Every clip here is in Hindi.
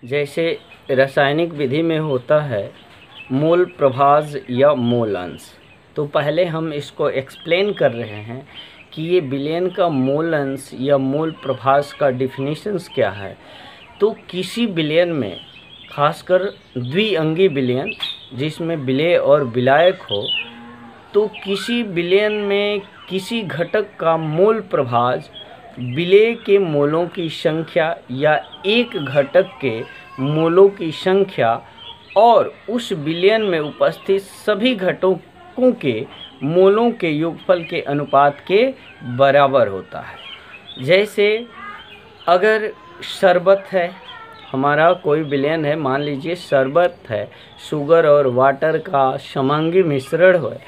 जैसे रासायनिक विधि में होता है मोल प्रभाज या मोल अंश। तो पहले हम इसको एक्सप्लेन कर रहे हैं कि ये विलयन का मोल अंश या मोल प्रभाज का डिफिनीशंस क्या है। तो किसी विलयन में, खासकर द्विअंगी विलयन जिसमें विलेय और विलायक हो, तो किसी विलयन में किसी घटक का मोल प्रभाज विलेय के मोलों की संख्या या एक घटक के मोलों की संख्या और उस विलयन में उपस्थित सभी घटकों के मोलों के योगफल के अनुपात के बराबर होता है। जैसे अगर शरबत है, हमारा कोई विलयन है, मान लीजिए शरबत है, शुगर और वाटर का समांगी मिश्रण है,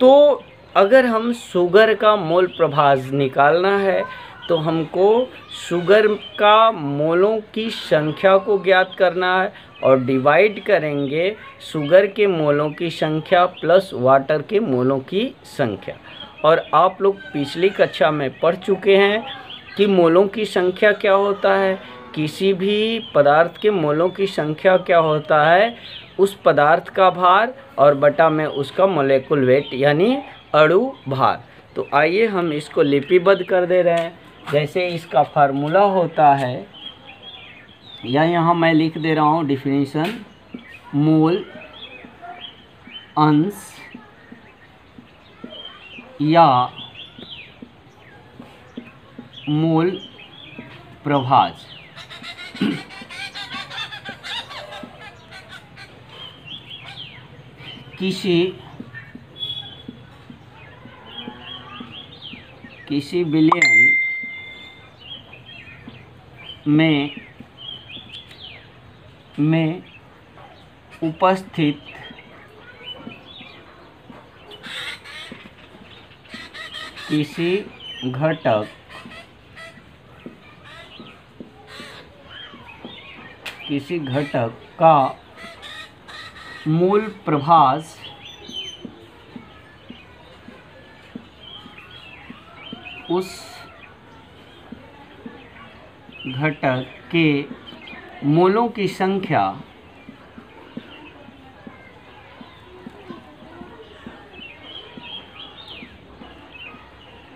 तो अगर हम शुगर का मोल प्रभाज निकालना है तो हमको शुगर का मोलों की संख्या को ज्ञात करना है और डिवाइड करेंगे शुगर के मोलों की संख्या प्लस वाटर के मोलों की संख्या। और आप लोग पिछली कक्षा में पढ़ चुके हैं कि मोलों की संख्या क्या होता है। किसी भी पदार्थ के मोलों की संख्या क्या होता है, उस पदार्थ का भार और बटा में उसका मोलेकुल वेट यानी अणु भार। तो आइए हम इसको लिपिबद्ध कर दे रहे हैं। जैसे इसका फार्मूला होता है, या यहाँ मैं लिख दे रहा हूँ डिफिनीशन, मोल अंश या मोल प्रभाज किसी विलयन में उपस्थित किसी घटक का मोल प्रभाज उस घटक के मोलों की संख्या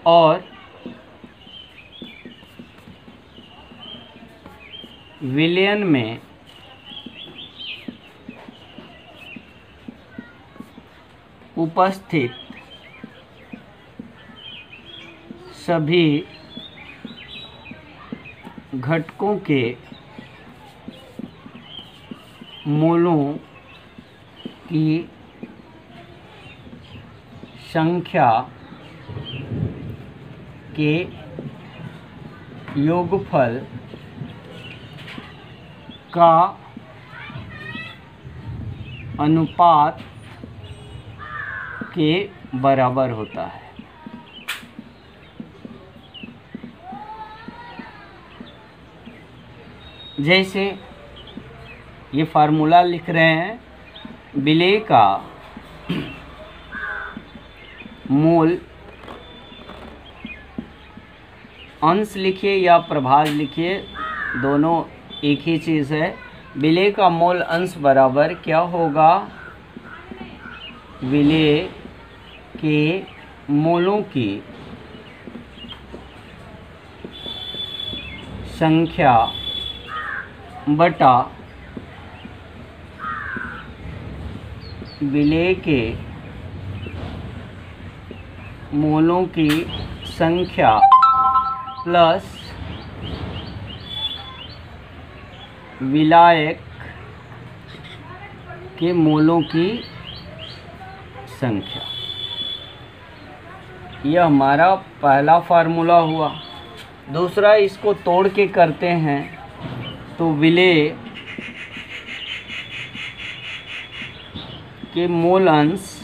और विलयन में उपस्थित सभी घटकों के मोलों की संख्या के योगफल का अनुपात के बराबर होता है। जैसे ये फार्मूला लिख रहे हैं, विलेय का मोल अंश लिखिए या प्रभाज लिखिए, दोनों एक ही चीज़ है। विलेय का मोल अंश बराबर क्या होगा, विलेय के मोलों की संख्या बटा विलेय के मोलों की संख्या प्लस विलायक के मोलों की संख्या। यह हमारा पहला फार्मूला हुआ। दूसरा, इसको तोड़ के करते हैं तो विलेय के मोल अंश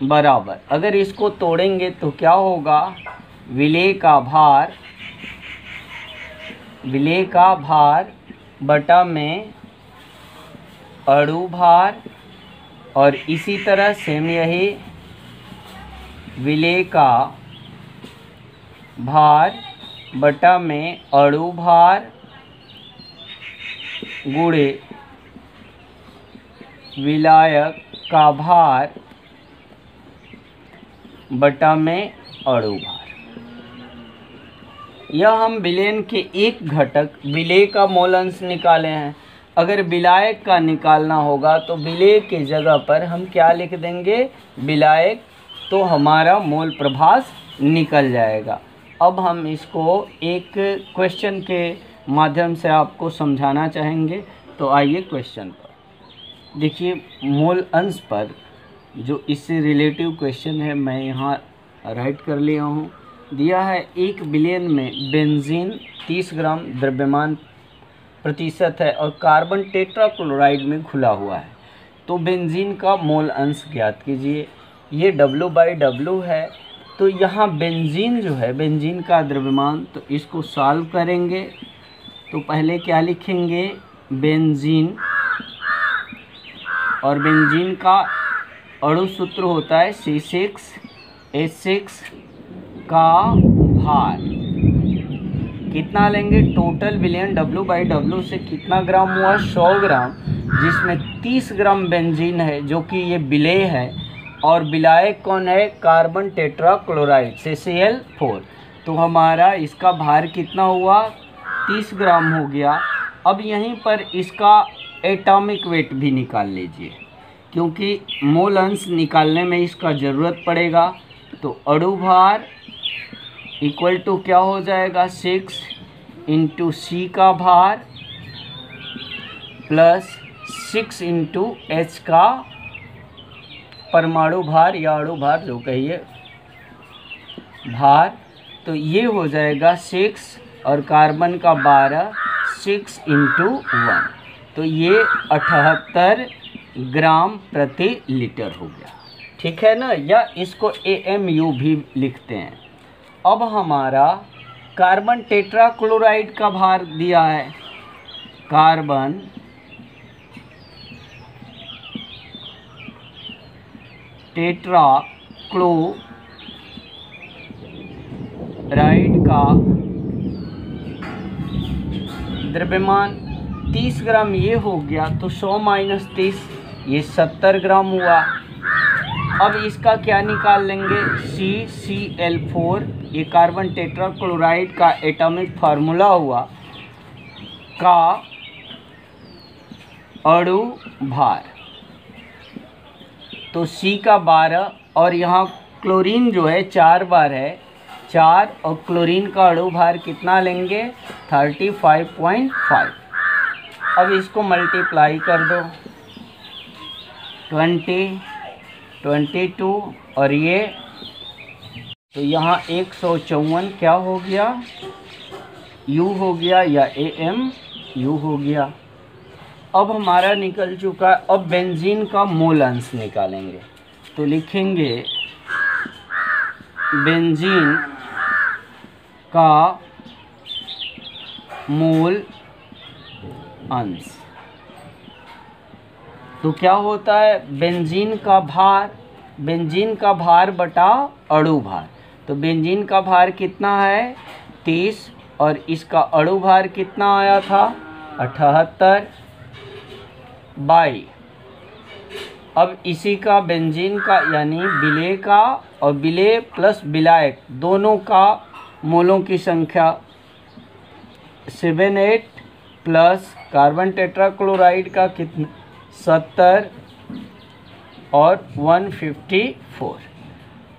बराबर, अगर इसको तोड़ेंगे तो क्या होगा, विलेय का भार बटा में अणु भार, और इसी तरह सेम यही विलेय का भार बटा में अणु भार गुणे विलायक का भार बटा में अणु भार। यह हम विलयन के एक घटक विलेय का मोल अंश निकाले हैं। अगर विलायक का निकालना होगा तो विलेय के जगह पर हम क्या लिख देंगे, विलायक, तो हमारा मोल प्रभास निकल जाएगा। अब हम इसको एक क्वेश्चन के माध्यम से आपको समझाना चाहेंगे। तो आइए क्वेश्चन पर देखिए, मोल अंश पर जो इससे रिलेटिव क्वेश्चन है मैं यहाँ राइट कर लिया हूँ। दिया है एक विलयन में बेंजीन 30 ग्राम द्रव्यमान प्रतिशत है और कार्बन टेट्राक्लोराइड में घुला हुआ है, तो बेंजीन का मोल अंश ज्ञात कीजिए। ये W/W है, तो यहाँ बेंजीन जो है, बेंजीन का द्रव्यमान, तो इसको सॉल्व करेंगे तो पहले क्या लिखेंगे, बेंजीन, और बेंजीन का अणु सूत्र होता है C6H6 का भार कितना लेंगे, टोटल विलयन W/W से कितना ग्राम हुआ, 100 ग्राम, जिसमें 30 ग्राम बेंजीन है जो कि ये विलेय है, और विलायक कौन है, कार्बन टेट्राक्लोराइड CCl4। तो हमारा इसका भार कितना हुआ, 30 ग्राम हो गया। अब यहीं पर इसका एटॉमिक वेट भी निकाल लीजिए, क्योंकि मोल अंश निकालने में इसका ज़रूरत पड़ेगा। तो अणु भार इक्वल टू क्या हो जाएगा, 6 इंटू C का भार प्लस 6 इंटू H का परमाणु भार या अणु भार जो कहिए भार। तो ये हो जाएगा 6 और कार्बन का 12, 6 इंटू 1, तो ये 78 ग्राम प्रति लीटर हो गया। ठीक है ना, या इसको AMU भी लिखते हैं। अब हमारा कार्बन टेट्राक्लोराइड का भार दिया है, कार्बन टेट्राक्लोराइड का द्रव्यमान 30 ग्राम ये हो गया, तो 100 माइनस 30 ये 70 ग्राम हुआ। अब इसका क्या निकाल लेंगे, CCl4, ये कार्बन टेट्राक्लोराइड का एटॉमिक फार्मूला हुआ, का अणु भार, तो C का 12, और यहाँ क्लोरीन जो है 4 बार है, 4, और क्लोरीन का अणु भार कितना लेंगे, 35.5। अब इसको मल्टीप्लाई कर दो, 20, 22, और ये तो यहाँ 154 क्या हो गया, U हो गया, या AMU हो गया। अब हमारा निकल चुका। अब बेंजीन का मोल अंश निकालेंगे, तो लिखेंगे बेंजीन का मोल अंश, तो क्या होता है, बेंजीन का भार बटा अणु भार। तो बेंजीन का भार कितना है, 30, और इसका अणु भार कितना आया था, 78 बाई। अब इसी का बेंजीन का यानी विलेय का, और विलेय प्लस विलायक दोनों का मोलों की संख्या 78 प्लस कार्बन टेट्राक्लोराइड का कितना, 70 और 154।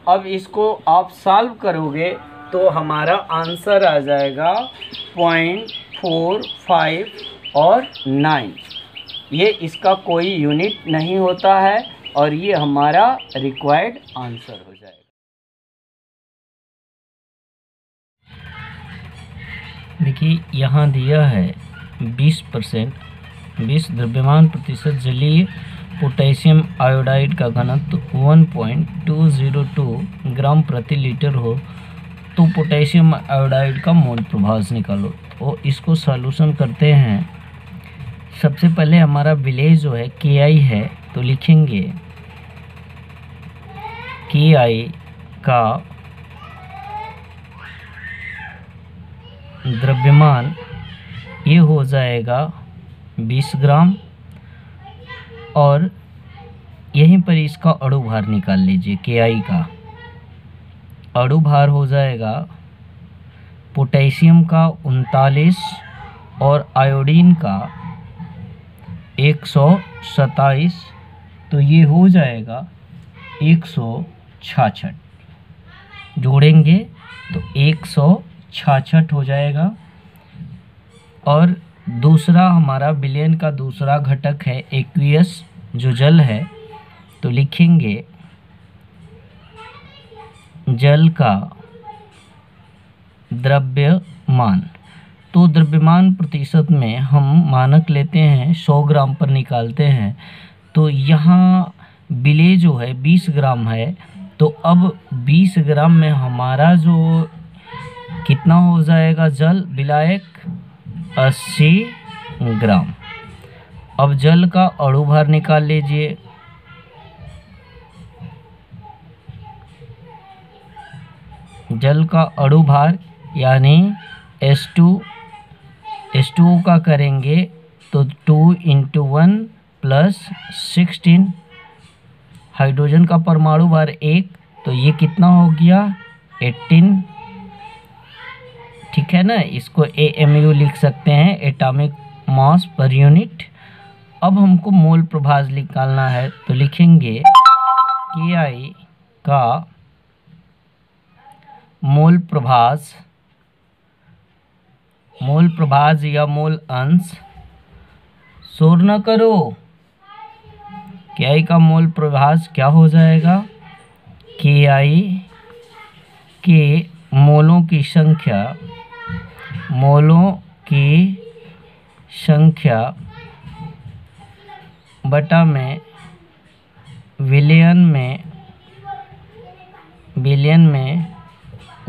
अब इसको आप सॉल्व करोगे तो हमारा आंसर आ जाएगा 0.45 और 9। ये इसका कोई यूनिट नहीं होता है, और ये हमारा रिक्वायर्ड आंसर हो जाएगा। देखिए यहाँ दिया है 20% 20 द्रव्यमान प्रतिशत जलीय पोटेशियम आयोडाइड का घनत्व 1.202 ग्राम प्रति लीटर हो, तो पोटेशियम आयोडाइड का मोल प्रभास निकालो। तो इसको सॉल्यूशन करते हैं। सबसे पहले हमारा विलेय जो है Ki है, तो लिखेंगे Ki का द्रव्यमान ये हो जाएगा 20 ग्राम, और यहीं पर इसका अणु भार निकाल लीजिए। KI का अणु भार हो जाएगा पोटेशियम का 39 और आयोडीन का 127, तो ये हो जाएगा 166। जोड़ेंगे तो 166 हो जाएगा। और दूसरा हमारा विलयन का दूसरा घटक है एक्वियस, जो जल है, तो लिखेंगे जल का द्रव्यमान। तो द्रव्यमान प्रतिशत में हम मानक लेते हैं 100 ग्राम पर निकालते हैं। तो यहाँ विलेय जो है 20 ग्राम है, तो अब 20 ग्राम में हमारा जो कितना हो जाएगा जल विलायक 80 ग्राम। अब जल का अणु भार निकाल लीजिए। जल का अणु भार यानी H2O का करेंगे तो 2 × 1 + 16। हाइड्रोजन का परमाणु भार 1, तो ये कितना हो गया 18। ठीक है ना, इसको AMU लिख सकते हैं, एटॉमिक मास पर यूनिट। अब हमको मोल प्रभाज निकालना है, तो लिखेंगे KI का मोल प्रभाज या मोल अंश, शोर न करो, KI का मोल प्रभाज क्या हो जाएगा, KI के मोलों की संख्या बटा में विलयन में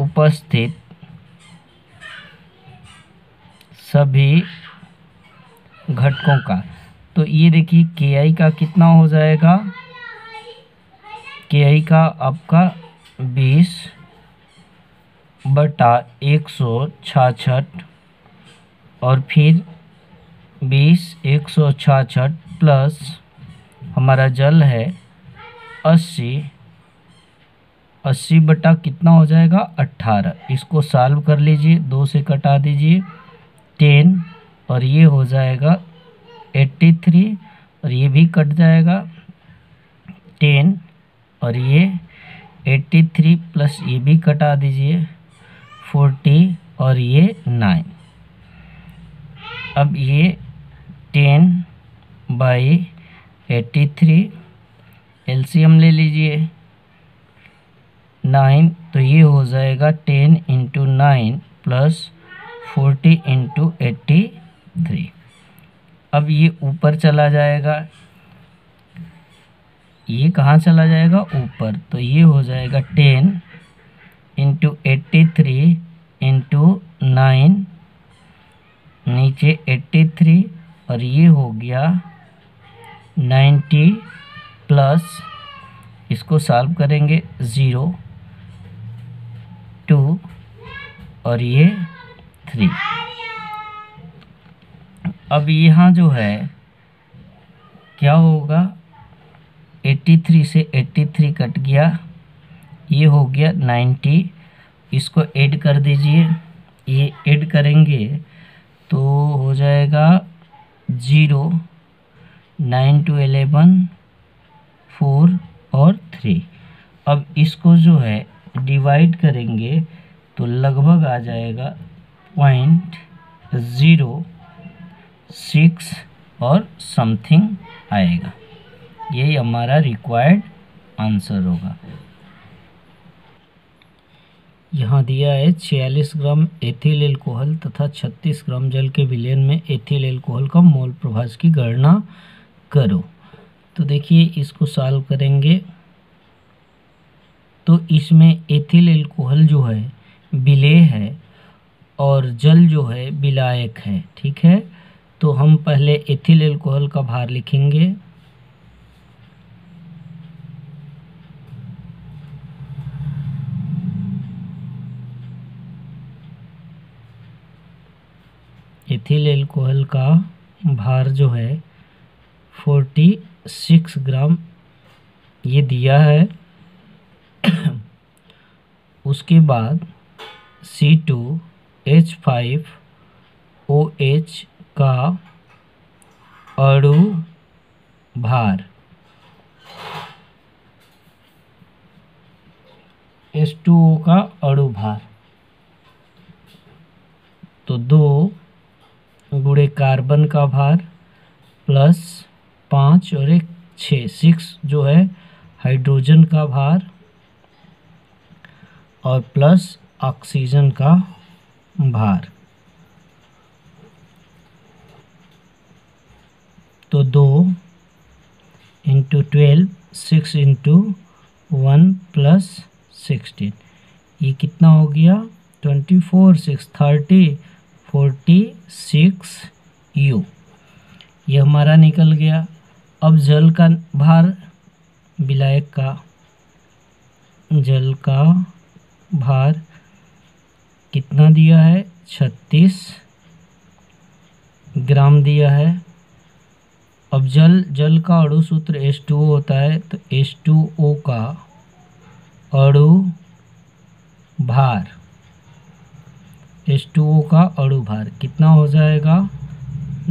उपस्थित सभी घटकों का। तो ये देखिए KI का कितना हो जाएगा, KI का आपका 20/166, और फिर 20/166 प्लस हमारा जल है 80 बटा कितना हो जाएगा 18। इसको सॉल्व कर लीजिए, 2 से कटा दीजिए 10, और ये हो जाएगा 83, और ये भी कट जाएगा 10, और ये 83 प्लस ये भी कटा दीजिए 40, और ये 9। अब ये 10/83 एलसीएम ले लीजिए 9, तो ये हो जाएगा 10 × 9 + 40 × 83। अब ये ऊपर चला जाएगा, ये कहाँ चला जाएगा ऊपर, तो ये हो जाएगा 10 × 83 × 9, नीचे 83, और ये हो गया 90 प्लस, इसको सॉल्व करेंगे 0 2, और ये 3। अब यहाँ जो है क्या होगा, 83 से 83 कट गया, ये हो गया 90, इसको ऐड कर दीजिए। ये ऐड करेंगे तो हो जाएगा 0 9 × 11 4 और 3। अब इसको जो है डिवाइड करेंगे तो लगभग आ जाएगा 0.06 और समथिंग आएगा। यही हमारा रिक्वायर्ड आंसर होगा। यहाँ दिया है 46 ग्राम एथिल एल्कोहल तथा 36 ग्राम जल के विलयन में एथिल एल्कोहल का मोल प्रभाज की गणना करो। तो देखिए इसको सॉल्व करेंगे तो इसमें एथिल एल्कोहल जो है विलेय है और जल जो है विलायक है। ठीक है, तो हम पहले एथिल एल्कोहल का भार लिखेंगे। एथिल एल्कोहल का भार जो है 46 ग्राम ये दिया है। उसके बाद C2H5OH का अणु भार H2O का अणु भार तो 2 गुणे कार्बन का भार प्लस 5 और 1 6 जो है हाइड्रोजन का भार और प्लस ऑक्सीजन का भार। तो 2 × 12 6 × 1 + 16 ये कितना हो गया 24 6 30 46 U ये हमारा निकल गया। अब जल का भार विलायक का जल का भार कितना दिया है 36 ग्राम दिया है। अब जल का अणु सूत्र H2O होता है तो H2O का अणु भार H2O का अणु भार कितना हो जाएगा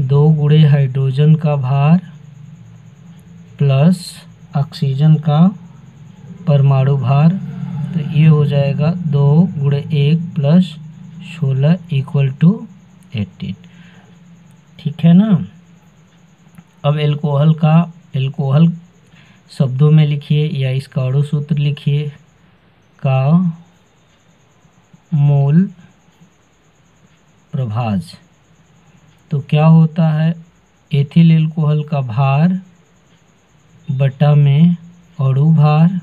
2 गुणे हाइड्रोजन का भार प्लस ऑक्सीजन का परमाणु भार तो ये हो जाएगा 2 गुणे 1 + 16 = 18। ठीक है ना। अब एल्कोहल शब्दों में लिखिए या इसका अणु सूत्र लिखिए का मोल प्रभाज। तो क्या होता है एथिल एल्कोहल का भार बटा में अणु भार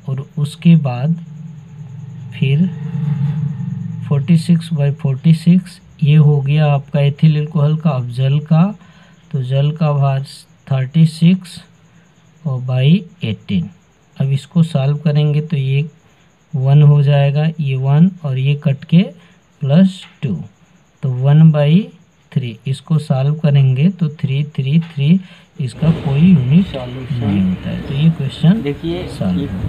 और उसके बाद फिर 46/46 ये हो गया आपका एथिल एल्कोहल का। अब जल का तो जल का भार 36 और बाई 18। अब इसको सॉल्व करेंगे तो ये 1 हो जाएगा ये 1 और ये कट के +2 तो 1/3 इसको सॉल्व करेंगे तो 3 3 3 इसका कोई यूनिट सॉल्यूशन नहीं होता है। तो ये क्वेश्चन देखिए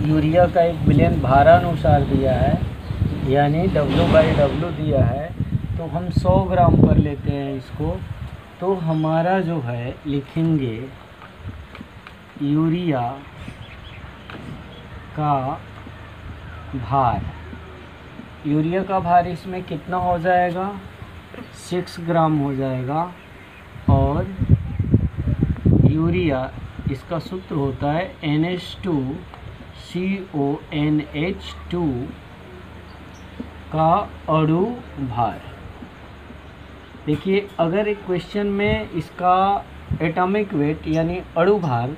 यूरिया का 1 बिलियन भारानुसार दिया है यानी W/W दिया है तो हम 100 ग्राम पर लेते हैं इसको। तो हमारा जो है लिखेंगे यूरिया का भार इसमें कितना हो जाएगा 6 ग्राम हो जाएगा। और यूरिया इसका सूत्र होता है NH2CONH2 का अणु भार। देखिए अगर एक क्वेश्चन में इसका एटॉमिक वेट यानी अणु भार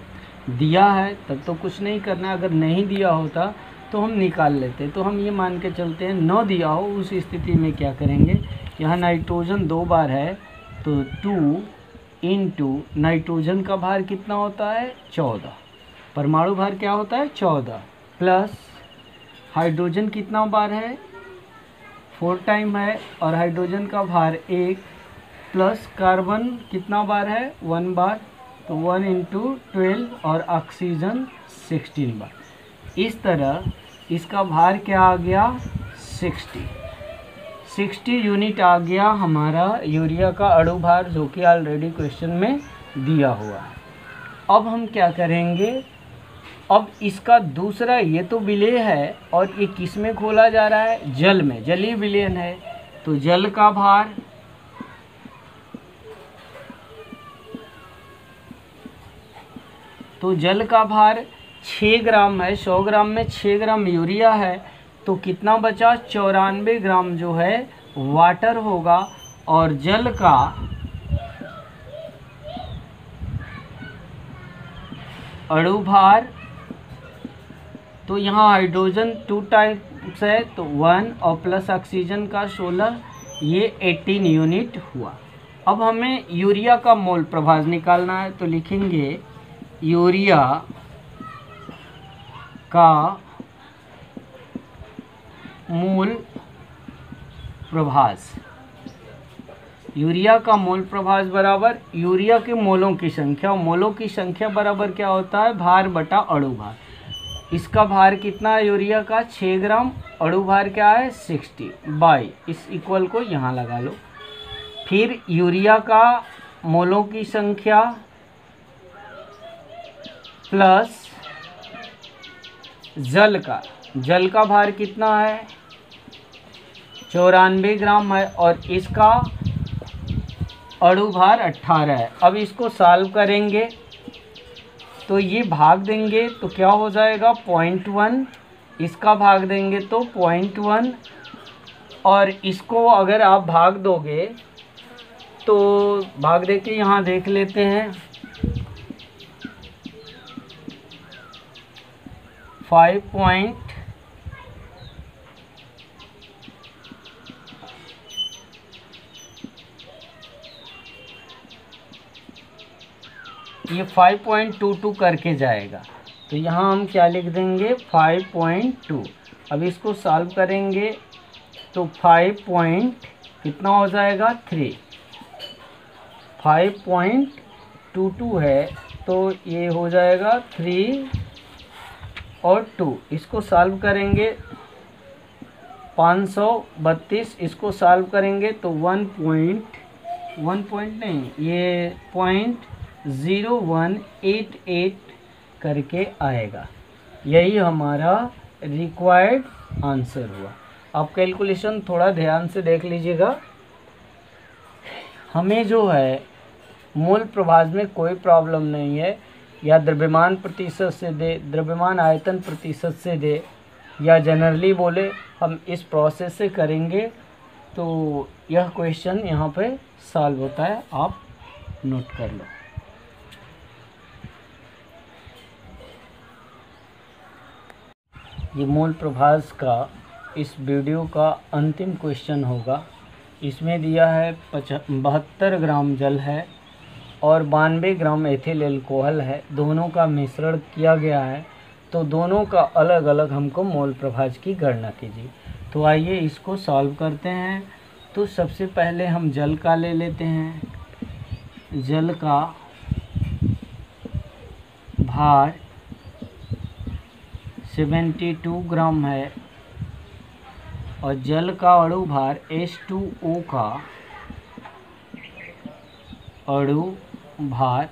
दिया है तब तो कुछ नहीं करना, अगर नहीं दिया होता तो हम निकाल लेते। तो हम ये मान के चलते हैं न दिया हो उस स्थिति में क्या करेंगे यहाँ नाइट्रोजन 2 बार है तो 2 × नाइट्रोजन का भार कितना होता है 14, परमाणु भार क्या होता है 14 प्लस हाइड्रोजन कितना बार है 4 टाइम है और हाइड्रोजन का भार 1 प्लस कार्बन कितना बार है 1 बार तो 1 × 12 और ऑक्सीजन 16 बार। इस तरह इसका भार क्या आ गया 60 यूनिट आ गया हमारा यूरिया का अणु भार जो कि ऑलरेडी क्वेश्चन में दिया हुआ है। अब हम क्या करेंगे अब इसका दूसरा ये तो विलेय है और ये किस में खोला जा रहा है जल में, जलीय विलयन है। तो जल का भार तो जल का भार 6 ग्राम है, 100 ग्राम में 6 ग्राम यूरिया है तो कितना बचा 94 ग्राम जो है वाटर होगा। और जल का अणु भार तो यहाँ हाइड्रोजन 2 टाइप्स है तो 1 और प्लस ऑक्सीजन का 16 ये 18 यूनिट हुआ। अब हमें यूरिया का मोल प्रभाज निकालना है तो लिखेंगे यूरिया का मोल प्रभाज यूरिया का मोल प्रभाज बराबर यूरिया के मोलों की संख्या, मोलों की संख्या बराबर क्या होता है, भार बटा अणु भार। इसका भार कितना है यूरिया का, 6 ग्राम, अणु भार क्या है 60 बाई, इस इक्वल को यहाँ लगा लो। फिर यूरिया का मोलों की संख्या प्लस जल का भार कितना है 94 ग्राम है और इसका अणु भार 18 है। अब इसको सॉल्व करेंगे तो ये भाग देंगे तो क्या हो जाएगा 0.1, इसका भाग देंगे तो 0.1 और इसको अगर आप भाग दोगे तो भाग दे के यहाँ देख लेते हैं 5. ये 5.22 करके जाएगा तो यहाँ हम क्या लिख देंगे 5.2। अब इसको सॉल्व करेंगे तो कितना हो जाएगा 3, 5.22 है तो ये हो जाएगा 3 और 2। इसको सॉल्व करेंगे 532, इसको सॉल्व करेंगे तो 0.0188 करके आएगा। यही हमारा रिक्वायर्ड आंसर हुआ। आप कैलकुलेशन थोड़ा ध्यान से देख लीजिएगा। हमें जो है मोल प्रभाज में कोई प्रॉब्लम नहीं है, या द्रव्यमान प्रतिशत से दे, द्रव्यमान आयतन प्रतिशत से दे, या जनरली बोले हम इस प्रोसेस से करेंगे तो यह क्वेश्चन यहाँ पे सॉल्व होता है, आप नोट कर लो। ये मोल प्रभाज का इस वीडियो का अंतिम क्वेश्चन होगा। इसमें दिया है 72 ग्राम जल है और 92 ग्राम एथिल एल्कोहल है, दोनों का मिश्रण किया गया है, तो दोनों का अलग अलग हमको मोल प्रभाज की गणना कीजिए। तो आइए इसको सॉल्व करते हैं। तो सबसे पहले हम जल का ले लेते हैं। जल का भार 72 ग्राम है और जल का अणु भार H2O का अणु भार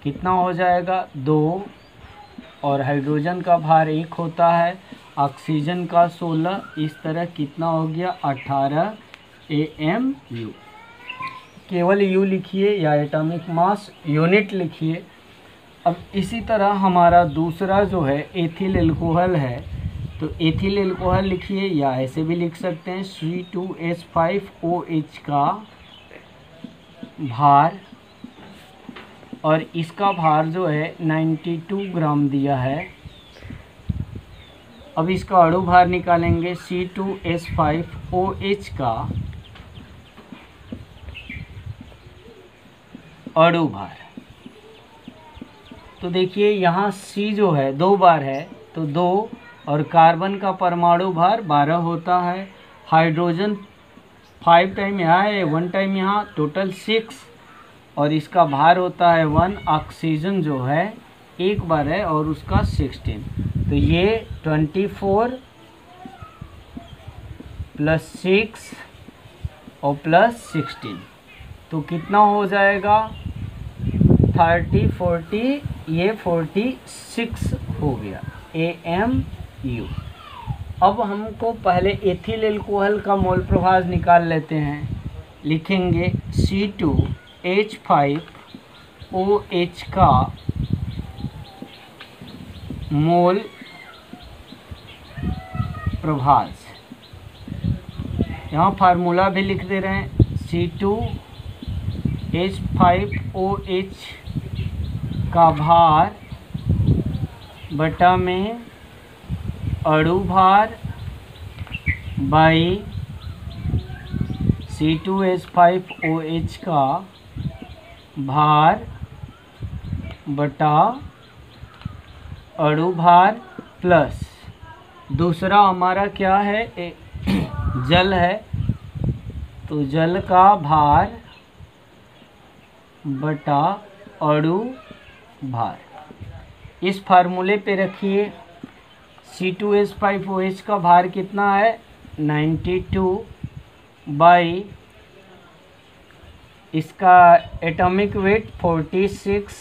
कितना हो जाएगा 2 और हाइड्रोजन का भार 1 होता है, ऑक्सीजन का 16, इस तरह कितना हो गया 18 AMU। केवल U लिखिए या एटॉमिक मास यूनिट लिखिए। अब इसी तरह हमारा दूसरा जो है एथिल एल्कोहल है, तो एथिल एल्कोहल लिखिए या ऐसे भी लिख सकते हैं C2H5OH का भार, और इसका भार जो है 92 ग्राम दिया है। अब इसका अणु भार निकालेंगे C2H5OH का अणु भार। तो देखिए यहाँ C जो है 2 बार है तो 2, और कार्बन का परमाणु भार 12 होता है, हाइड्रोजन 5 टाइम यहाँ है 1 टाइम यहाँ, टोटल 6, और इसका भार होता है 1, ऑक्सीजन जो है 1 बार है और उसका 16, तो ये 24 प्लस 6 और प्लस 16, तो कितना हो जाएगा 30 40, ये 46 हो गया AMU। अब हमको पहले एथिल एल्कोहल का मोल प्रभाज निकाल लेते हैं। लिखेंगे C2H5OH का मोल प्रभाज, यहाँ फार्मूला भी लिख दे रहे हैं C2H5OH का भार बटा में अणु भार बाई C2H5OH का भार बटा अणु भार प्लस दूसरा हमारा क्या है जल है, तो जल का भार बटा अणु भार, इस फार्मूले पे रखिए। C2H5OH का भार कितना है 92 बाई इसका एटॉमिक वेट 46,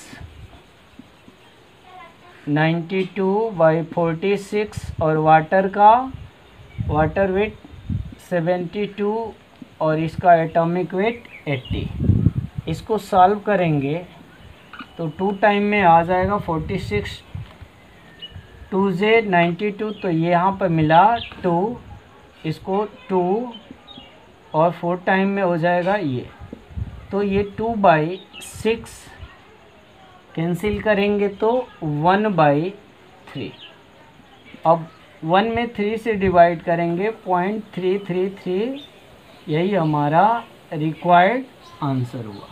92 बाई 46 और वाटर वेट 72 और इसका एटॉमिक वेट 80। इसको सॉल्व करेंगे तो 2 टाइम में आ जाएगा 46, 2J 92, तो ये यहाँ पर मिला 2, इसको 2 और 4 टाइम में हो जाएगा ये, तो ये 2/6 कैंसिल करेंगे तो 1/3। अब 1 में 3 से डिवाइड करेंगे 0.333, यही हमारा रिक्वायर्ड आंसर हुआ।